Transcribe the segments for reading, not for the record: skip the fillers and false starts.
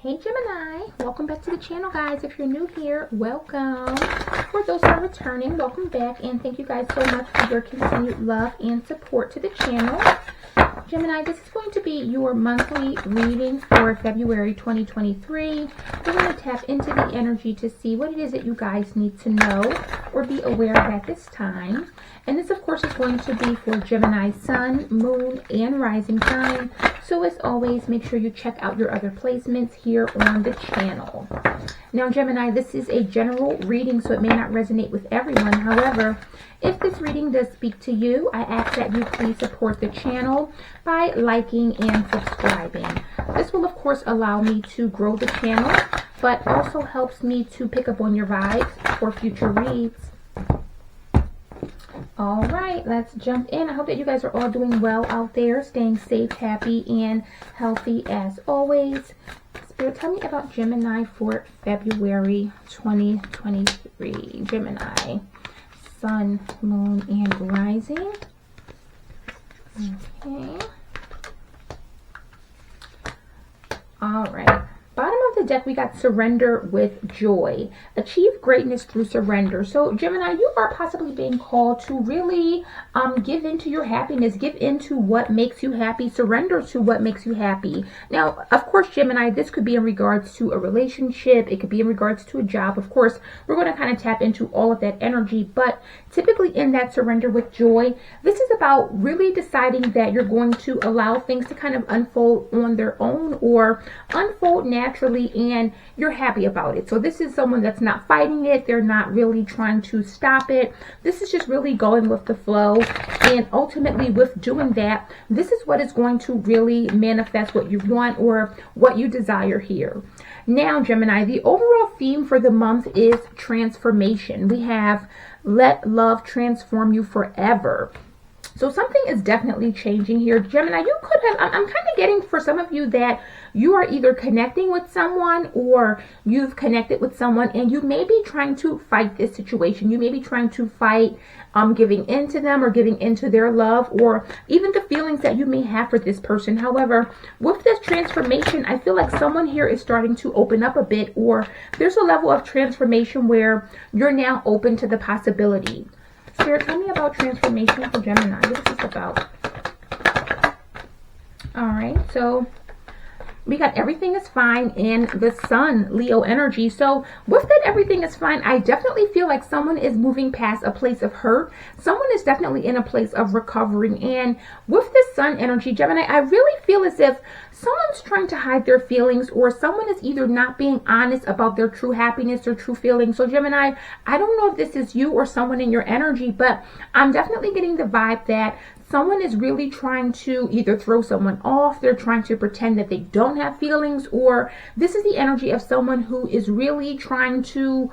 Hey Gemini, welcome back to the channel, guys. If you're new here, welcome. For those who are returning, welcome back, and thank you guys so much for your continued love and support to the channel. Gemini, this is going to be your monthly reading for February 2023. We're going to tap into the energy to see what it is that you guys need to know or be aware of at this time. And this, of course, is going to be for Gemini Sun, Moon, and Rising sign. So as always, make sure you check out your other placements here on the channel. Now, Gemini, this is a general reading, so it may not resonate with everyone. However, if this reading does speak to you, I ask that you please support the channel by liking and subscribing. This will, of course, allow me to grow the channel, but also helps me to pick up on your vibes for future reads. All right, let's jump in. I hope that you guys are all doing well out there, staying safe, happy, and healthy as always. Spirit, tell me about Gemini for February 2023. Gemini, Sun, Moon, and Rising. Okay. All right. Bottom of the deck, we got surrender with joy. Achieve greatness through surrender. So, Gemini, you are possibly being called to really give into your happiness, give into what makes you happy, surrender to what makes you happy. Now, of course, Gemini, this could be in regards to a relationship. It could be in regards to a job. Of course, we're going to kind of tap into all of that energy. But typically in that surrender with joy, this is about really deciding that you're going to allow things to kind of unfold on their own or unfold naturally, and you're happy about it. So this is someone that's not fighting it. They're not really trying to stop it. This is just really going with the flow, and ultimately with doing that, this is what is going to really manifest what you want or what you desire here. Now, Gemini, the overall theme for the month is transformation. We have let love transform you forever. So something is definitely changing here. Gemini, you could have, I'm kind of getting for some of you that you are either connecting with someone or you've connected with someone and you may be trying to fight this situation. You may be trying to fight giving into them or giving into their love or even the feelings that you may have for this person. However, with this transformation, I feel like someone here is starting to open up a bit, or there's a level of transformation where you're now open to the possibility. Spirit, tell me about transformation for Gemini. What is this about? All right, so we got everything is fine in the Sun, Leo energy. So with that everything is fine, I definitely feel like someone is moving past a place of hurt. Someone is definitely in a place of recovering. And with this Sun energy, Gemini, I really feel as if someone's trying to hide their feelings, or someone is either not being honest about their true happiness or true feelings. So Gemini, I don't know if this is you or someone in your energy, but I'm definitely getting the vibe that someone is really trying to either throw someone off, they're trying to pretend that they don't have feelings, or this is the energy of someone who is really trying to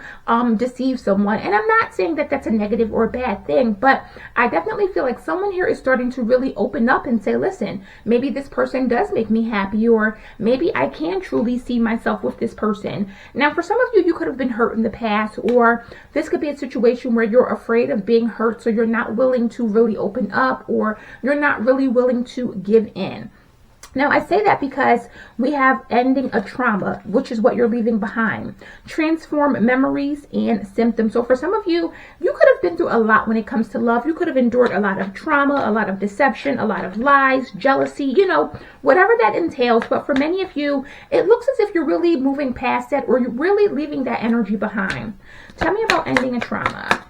deceive someone. And I'm not saying that that's a negative or a bad thing, but I definitely feel like someone here is starting to really open up and say, listen, maybe this person does make me happy, or maybe I can truly see myself with this person. Now, for some of you, you could have been hurt in the past, or this could be a situation where you're afraid of being hurt, so you're not willing to really open up, or you're not really willing to give in. Now, I say that because we have ending a trauma, which is what you're leaving behind. Transform memories and symptoms. So for some of you, you could have been through a lot when it comes to love. You could have endured a lot of trauma, a lot of deception, a lot of lies, jealousy, you know, whatever that entails. But for many of you, it looks as if you're really moving past that, or you're really leaving that energy behind. Tell me about ending a trauma.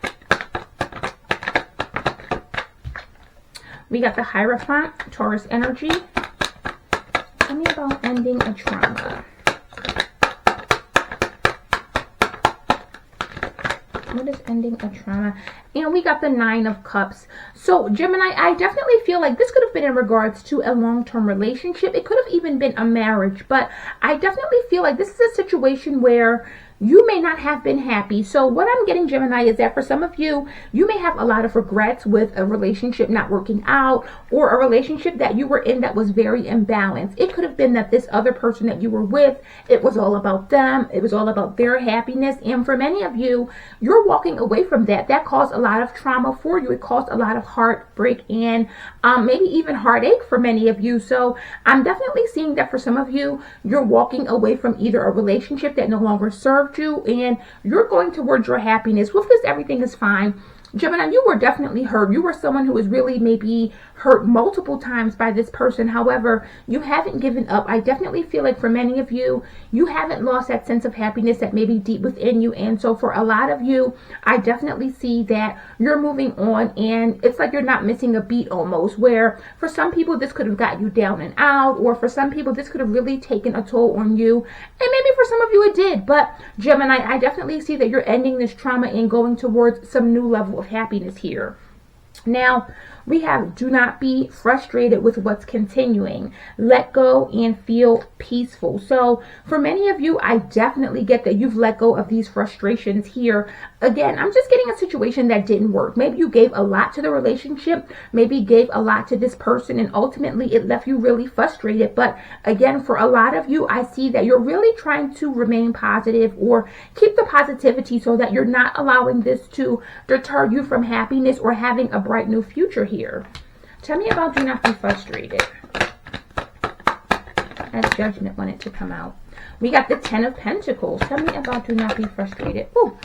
We got the Hierophant, Taurus energy. Tell me about ending a trauma. What is ending a trauma? And we got the Nine of Cups. So Gemini, I definitely feel like this could have been in regards to a long-term relationship. It could have even been a marriage, but I definitely feel like this is a situation where you may not have been happy. So what I'm getting, Gemini, is that for some of you, you may have a lot of regrets with a relationship not working out, or a relationship that you were in that was very imbalanced. It could have been that this other person that you were with, it was all about them. It was all about their happiness. And for many of you, you're walking away from that. That caused a lot of trauma for you. It caused a lot of heartbreak and maybe even heartache for many of you. So I'm definitely seeing that for some of you, you're walking away from either a relationship that no longer served you, and you're going towards your happiness. With this, everything is fine. Gemini, you were definitely hurt. You were someone who was really maybe hurt multiple times by this person. However, you haven't given up. I definitely feel like for many of you, you haven't lost that sense of happiness that may be deep within you. And so for a lot of you, I definitely see that you're moving on, and it's like you're not missing a beat almost, where for some people, this could have got you down and out, or for some people, this could have really taken a toll on you. And maybe for some of you it did. But Gemini, I definitely see that you're ending this trauma and going towards some new level of happiness here. Now, we have do not be frustrated with what's continuing. Let go and feel peaceful. So for many of you, I definitely get that you've let go of these frustrations here. Again, I'm just getting a situation that didn't work. Maybe you gave a lot to the relationship, maybe gave a lot to this person, and ultimately it left you really frustrated. But again, for a lot of you, I see that you're really trying to remain positive or keep the positivity so that you're not allowing this to deter you from happiness or having a bright new future here. Tell me about do not be frustrated. As Judgment wanted to come out. We got the 10 of Pentacles. Tell me about do not be frustrated. Ooh.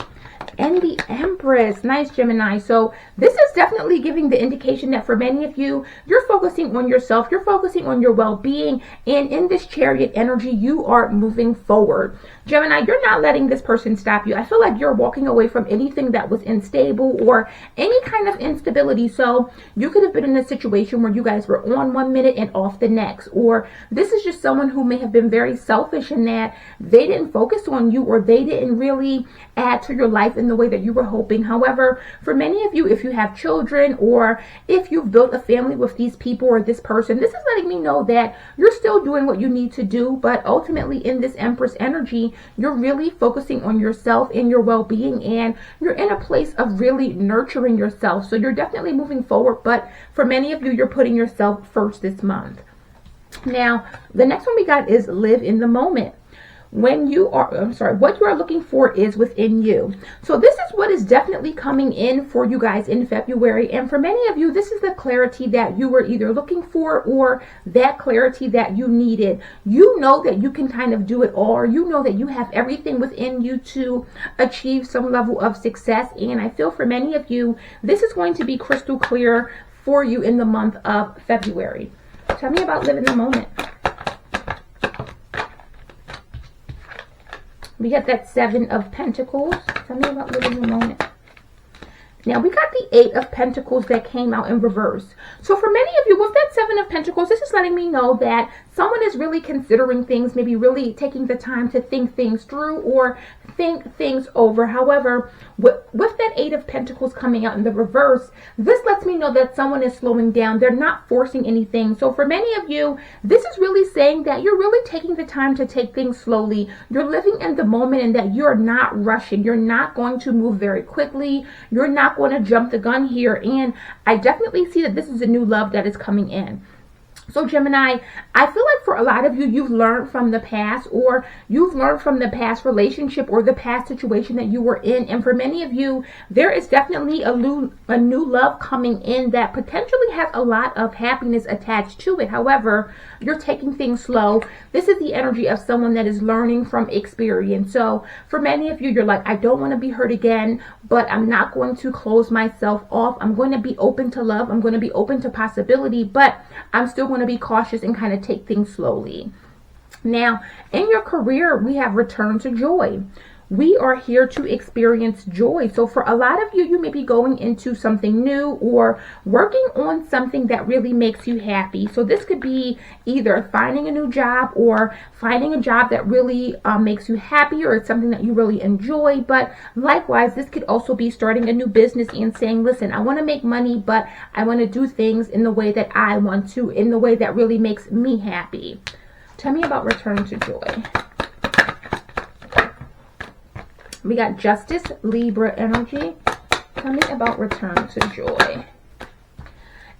And the Empress. Nice, Gemini. So this is definitely giving the indication that for many of you, you're focusing on yourself. You're focusing on your well-being. And in this Chariot energy, you are moving forward. Gemini, you're not letting this person stop you. I feel like you're walking away from anything that was unstable or any kind of instability. So you could have been in a situation where you guys were on one minute and off the next. Or this is just someone who may have been very selfish in that they didn't focus on you, or they didn't really add to your life in the way that you were hoping. However, for many of you, if you have children or if you've built a family with these people or this person, this is letting me know that you're still doing what you need to do. But ultimately in this Empress energy, you're really focusing on yourself and your well-being, and you're in a place of really nurturing yourself. So you're definitely moving forward, but for many of you, you're putting yourself first this month. Now, the next one we got is live in the moment. What you are looking for is within you. So this is what is definitely coming in for you guys in February. And for many of you, this is the clarity that you were either looking for or that clarity that you needed. You know that you can kind of do it all. Or you know that you have everything within you to achieve some level of success. And I feel for many of you, this is going to be crystal clear for you in the month of February. Tell me about living the moment. We got that 7 of Pentacles. Tell me about living the moment. Now, we got the 8 of Pentacles that came out in reverse. So for many of you, with that 7 of Pentacles, this is letting me know that someone is really considering things, maybe really taking the time to think things through or think things over. However, with that 8 of Pentacles coming out in the reverse, this lets me know that someone is slowing down. They're not forcing anything. So for many of you, this is really saying that you're really taking the time to take things slowly. You're living in the moment, and that you're not rushing. You're not going to move very quickly. You're not going to jump the gun here. And I definitely see that this is a new love that is coming in. So Gemini, I feel like for a lot of you, you've learned from the past, or you've learned from the past relationship or the past situation that you were in. And for many of you, there is definitely a new love coming in that potentially has a lot of happiness attached to it. However, you're taking things slow. This is the energy of someone that is learning from experience. So for many of you, you're like, I don't want to be hurt again, but I'm not going to close myself off. I'm going to be open to love. I'm going to be open to possibility, but I'm still going to be cautious and kind of take things slowly. Now, in your career, we have return to joy. We are here to experience joy. So for a lot of you, you may be going into something new or working on something that really makes you happy. So this could be either finding a new job or finding a job that really makes you happy, or it's something that you really enjoy. But likewise, this could also be starting a new business and saying, listen, I want to make money, but I want to do things in the way that I want to, in the way that really makes me happy. Tell me about return to joy. We got Justice, Libra energy. Tell me about return to joy.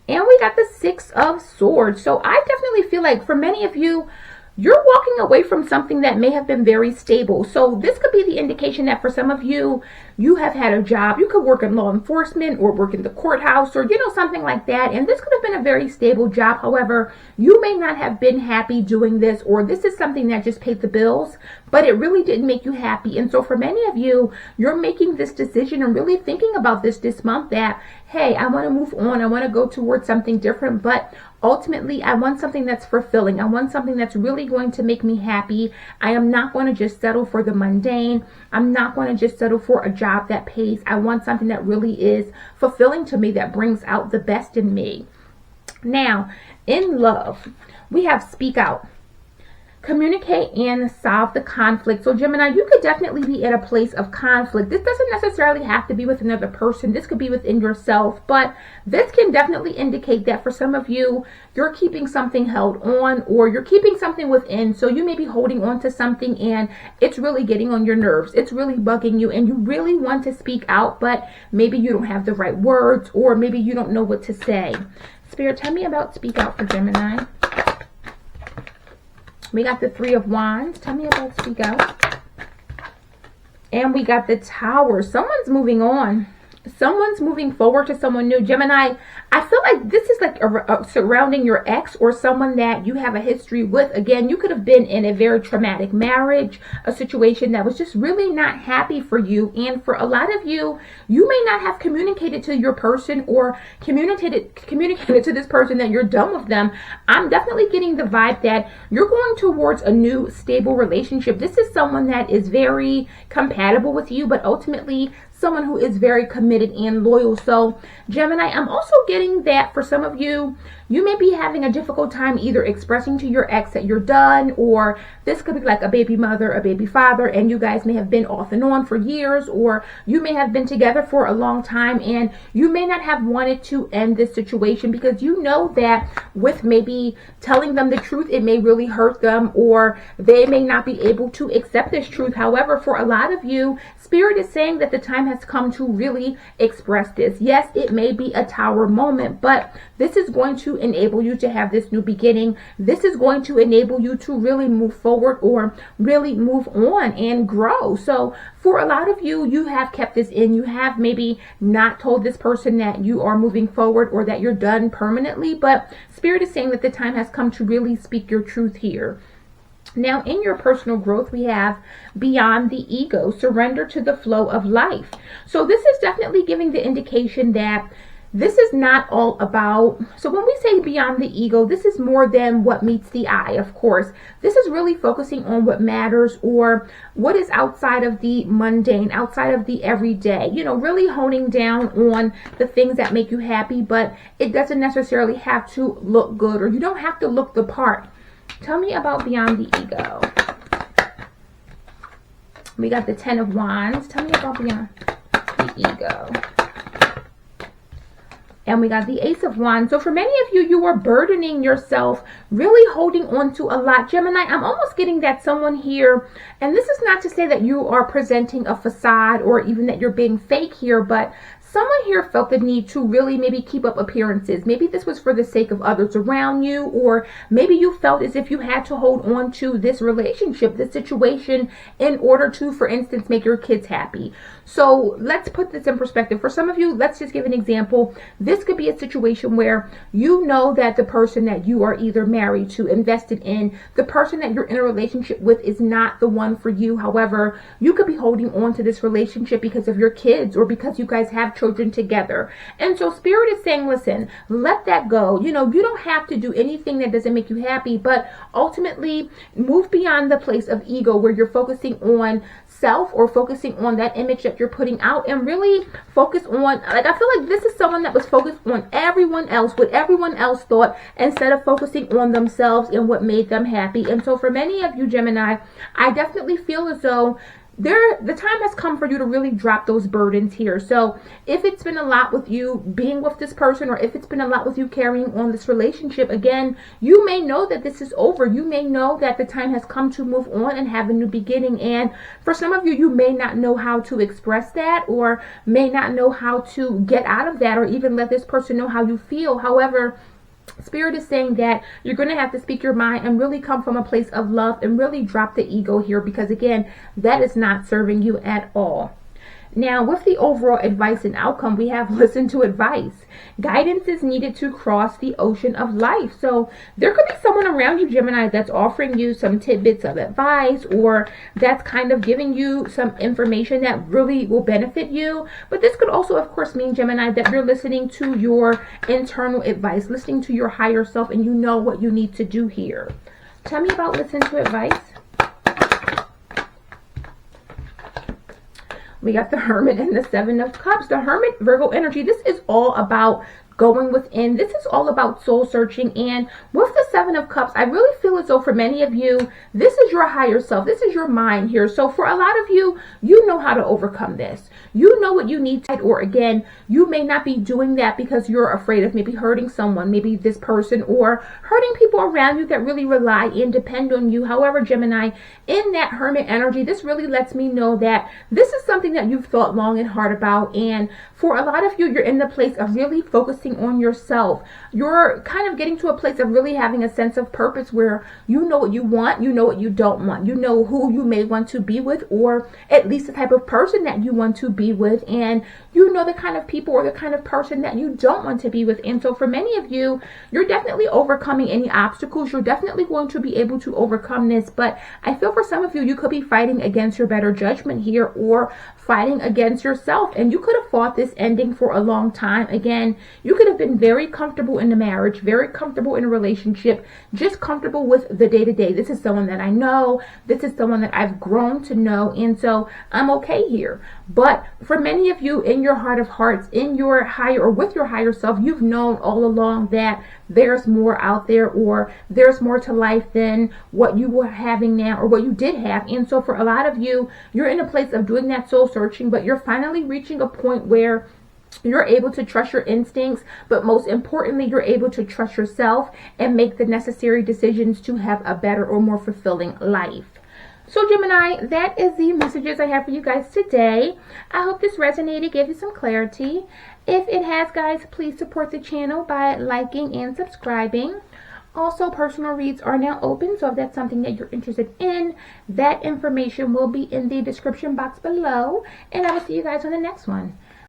And we got the Six of Swords. So I definitely feel like for many of you, you're walking away from something that may have been very stable. So this could be the indication that for some of you, you have had a job. You could work in law enforcement or work in the courthouse or, something like that. And this could have been a very stable job. However, you may not have been happy doing this, or this is something that just paid the bills, but it really didn't make you happy. And so for many of you, you're making this decision and really thinking about this month that, hey, I want to move on. I want to go towards something different, but ultimately, I want something that's fulfilling. I want something that's really going to make me happy. I am not going to just settle for the mundane. I'm not going to just settle for a job that pays. I want something that really is fulfilling to me, that brings out the best in me. Now, in love, we have speak out. Communicate and solve the conflict. So Gemini, you could definitely be at a place of conflict. This doesn't necessarily have to be with another person. This could be within yourself, but this can definitely indicate that for some of you, you're keeping something held on, or you're keeping something within. So you may be holding on to something and it's really getting on your nerves. It's really bugging you and you really want to speak out, but maybe you don't have the right words, or maybe you don't know what to say. Spirit, tell me about speak out for Gemini. We got the Three of Wands. Tell me about speak out. And we got the Tower. Someone's moving on. Someone's moving forward to someone new. Gemini, I feel like this is like surrounding your ex or someone that you have a history with. Again, you could have been in a very traumatic marriage, a situation that was just really not happy for you. And for a lot of you, you may not have communicated to your person or communicated to this person that you're done with them. I'm definitely getting the vibe that you're going towards a new stable relationship. This is someone that is very compatible with you, but ultimately someone who is very committed and loyal. So Gemini, I'm also getting that for some of you, you may be having a difficult time either expressing to your ex that you're done, or this could be like a baby mother, a baby father, and you guys may have been off and on for years, or you may have been together for a long time and you may not have wanted to end this situation because you know that with maybe telling them the truth, it may really hurt them, or they may not be able to accept this truth. However, for a lot of you, Spirit is saying that the time has come to really express this. Yes, it may be a Tower moment, but this is going to enable you to have this new beginning. This is going to enable you to really move forward or really move on and grow. So for a lot of you, you have kept this in. You have maybe not told this person that you are moving forward or that you're done permanently, but Spirit is saying that the time has come to really speak your truth here. Now, in your personal growth, we have beyond the ego, surrender to the flow of life. So this is definitely giving the indication that this is not all about, so when we say beyond the ego, this is more than what meets the eye, of course. This is really focusing on what matters, or what is outside of the mundane, outside of the everyday, really honing down on the things that make you happy, but it doesn't necessarily have to look good, or you don't have to look the part. Tell me about beyond the ego. We got the Ten of Wands. Tell me about beyond the ego. And we got the Ace of Wands. So for many of you, you are burdening yourself, really holding on to a lot. Gemini, I'm almost getting that someone here, and this is not to say that you are presenting a facade or even that you're being fake here, but someone here felt the need to really maybe keep up appearances. Maybe this was for the sake of others around you, or maybe you felt as if you had to hold on to this relationship, this situation, in order to, for instance, make your kids happy. So let's put this in perspective. For some of you, let's just give an example. This could be a situation where you know that the person that you are either married to, invested in, the person that you're in a relationship with is not the one for you. However, you could be holding on to this relationship because of your kids, or because you guys have children together. And so Spirit is saying, listen, let that go. You don't have to do anything that doesn't make you happy, but ultimately move beyond the place of ego where you're focusing on self, or focusing on that image that you're putting out, and really focus on, like, I feel like this is someone that was focused on everyone else, what everyone else thought, instead of focusing on themselves and what made them happy. And so for many of you, Gemini, I definitely feel as though the time has come for you to really drop those burdens here. So if it's been a lot with you being with this person, or if it's been a lot with you carrying on this relationship, again, you may know that this is over. You may know that the time has come to move on and have a new beginning. And for some of you, you may not know how to express that, or may not know how to get out of that, or even let this person know how you feel. However, Spirit is saying that you're going to have to speak your mind and really come from a place of love and really drop the ego here, because again, that is not serving you at all. Now, with the overall advice and outcome, we have listen to advice. Guidance is needed to cross the ocean of life. So there could be someone around you, Gemini, that's offering you some tidbits of advice, or that's kind of giving you some information that really will benefit you. But this could also, of course, mean, Gemini, that you're listening to your internal advice, listening to your higher self, and you know what you need to do here. Tell me about listen to advice. We got the Hermit and the Seven of Cups. The Hermit, Virgo energy, this is all about going within. This is all about soul searching. And with the Seven of Cups, I really feel as though for many of you, this is your higher self. This is your mind here. So for a lot of you, you know how to overcome this. You know what you need to, or again, you may not be doing that because you're afraid of maybe hurting someone, maybe this person, or hurting people around you that really rely and depend on you. However, Gemini, in that Hermit energy, this really lets me know that this is something that you've thought long and hard about. And for a lot of you, you're in the place of really focusing on yourself. You're kind of getting to a place of really having a sense of purpose where you know what you want, you know what you don't want, you know who you may want to be with, or at least the type of person that you want to be with, and you know the kind of people or the kind of person that you don't want to be with. And so for many of you, you're definitely overcoming any obstacles. You're definitely going to be able to overcome this. But I feel for some of you, you could be fighting against your better judgment here, or fighting against yourself, and you could have fought this ending for a long time. Again, you could have been very comfortable in the marriage, very comfortable in a relationship, just comfortable with the day-to-day. This is someone that I know, this is someone that I've grown to know, and so I'm okay here. But for many of you, in your heart of hearts, in your higher, or with your higher self, you've known all along that there's more out there, or there's more to life than what you were having now, or what you did have. And so for a lot of you, you're in a place of doing that soul searching, but you're finally reaching a point where you're able to trust your instincts, but most importantly, you're able to trust yourself and make the necessary decisions to have a better or more fulfilling life. So Gemini, that is the messages I have for you guys today. I hope this resonated, gave you some clarity. If it has, guys, please support the channel by liking and subscribing. Also, personal reads are now open, so if that's something that you're interested in, that information will be in the description box below. And I will see you guys on the next one.